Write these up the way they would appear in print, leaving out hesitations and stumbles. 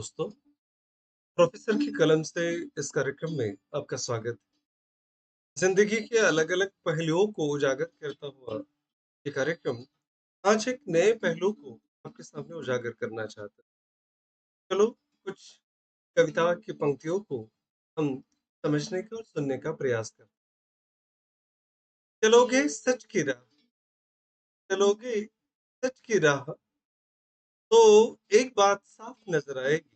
दोस्तों, प्रोफेसर की कलम से इस कार्यक्रम में आपका स्वागत। जिंदगी के अलग-अलग पहलुओं को उजागर करता हुआ ये कार्यक्रम आज एक नए पहलू को आपके सामने उजागर करना चाहता है। चलो कुछ कविता की पंक्तियों को हम समझने का और सुनने का प्रयास करते हैं। चलोगे सच की राह, चलोगे सच की राह, तो एक बात साफ नजर आएगी।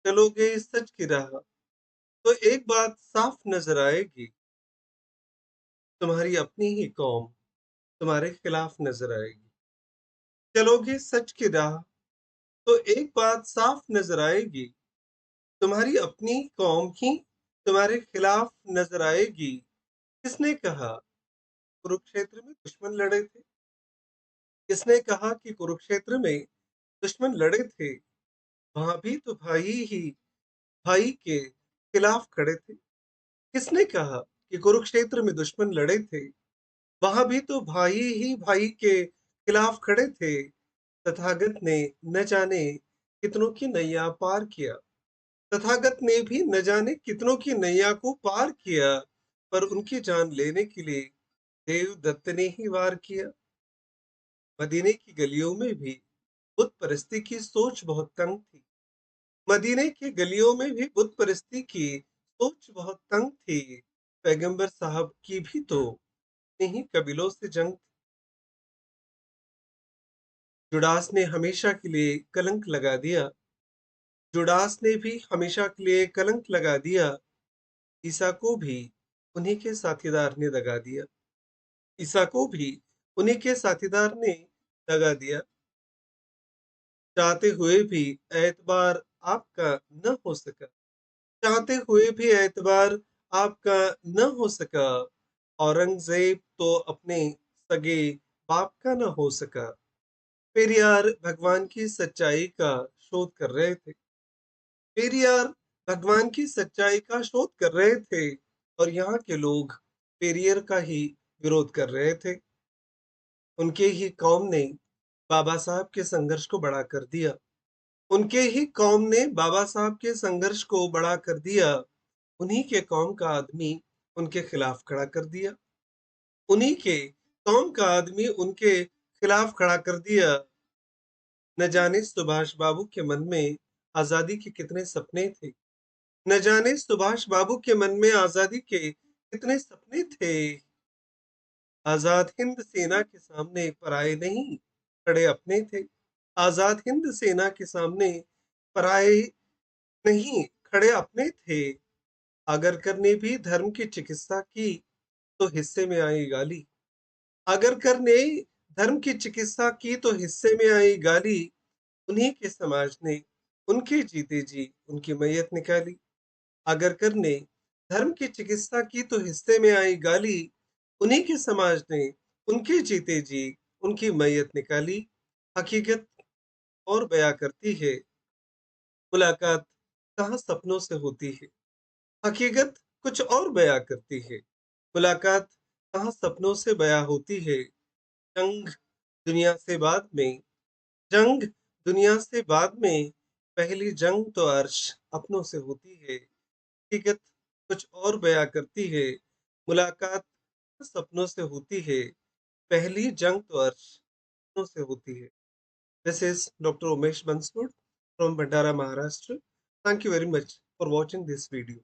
चलोगे सच की राह, तो एक बात साफ नजर आएगी। तुम्हारी अपनी ही कौम तुम्हारे खिलाफ नजर आएगी। चलोगे सच की राह, तो एक बात साफ नजर आएगी। तुम्हारी अपनी कौम ही तुम्हारे खिलाफ नजर आएगी। किसने कहा कुरुक्षेत्र में दुश्मन लड़े थे? किसने कहा कि कुरुक्षेत्र में दुश्मन लड़े थे? वहां भी तो भाई ही भाई के खिलाफ खड़े थे। किसने कहा कि कुरुक्षेत्र में दुश्मन लड़े थे? वहां भी तो भाई ही भाई के खिलाफ खड़े थे। तथागत ने न जाने कितनों की नैया पार किया। तथागत ने भी न जाने कितनों की नैया को पार किया, पर उनकी जान लेने के लिए देवदत्त ने ही वार किया। मदीने की गलियों में भी बुत परस्ती की सोच बहुत तंग थी। मदीने की गलियों में भी बुत परस्ती की सोच बहुत तंग थी। पैगंबर साहब की भी तो इन्हीं कबीलों से जंग। जुडास ने हमेशा के लिए कलंक लगा दिया। जुडास ने भी हमेशा के लिए कलंक लगा दिया। ईसा को भी उन्हीं के साथीदार ने दगा दिया। ईसा को भी उन्हीं के साथीदार ने दगा दिया। चाहते हुए भी एतबार आपका न हो सका। चाहते हुए भी एतबार आपका न हो सका। औरंगजेब तो अपने सगे बाप का न हो सका। पेरियार भगवान की सच्चाई का शोध कर रहे थे। पेरियार भगवान की सच्चाई का शोध कर रहे थे, और यहाँ के लोग पेरियर का ही विरोध कर रहे थे। उनके ही कौम ने बाबा साहब के संघर्ष को बड़ा कर दिया। उनके ही कौम ने बाबा साहब के संघर्ष को बड़ा कर दिया। उन्हीं के कौम का आदमी उनके खिलाफ खड़ा कर दिया। उन्हीं के कौम का आदमी उनके खिलाफ खड़ा कर दिया। न जाने सुभाष बाबू के मन में आजादी के कितने सपने थे। न जाने सुभाष बाबू के मन में आजादी के कितने सपने थे। आजाद हिंद सेना के सामने पराए नहीं, खड़े अपने थे। आजाद हिंद सेना के सामने पराए नहीं, खड़े अपने थे। आगरकर ने भी धर्म की चिकित्सा की तो हिस्से में आई गाली। आगरकर ने धर्म की चिकित्सा की तो हिस्से में आई गाली। उन्हीं के समाज ने उनके जीते जी उनकी मैयत निकाली। आगरकर ने धर्म की चिकित्सा की तो हिस्से में आई गाली। उन्हीं के समाज ने उनके जीते जी उनकी मैयत निकाली। हकीकत और बयां करती है, मुलाकात कहाँ सपनों से होती है। हकीकत कुछ और बयां करती है, मुलाकात कहाँ सपनों से बयां होती है। जंग दुनिया से बाद में, जंग दुनिया से बाद में, पहली जंग तो अर्श अपनों से होती है। हकीकत कुछ और बयां करती है, मुलाकात सपनों से होती है। पहली जंग तो अर्श सपनों से होती है। This is doctor Umesh Bansod from Bhandara, Maharashtra. Thank you very much for watching this video.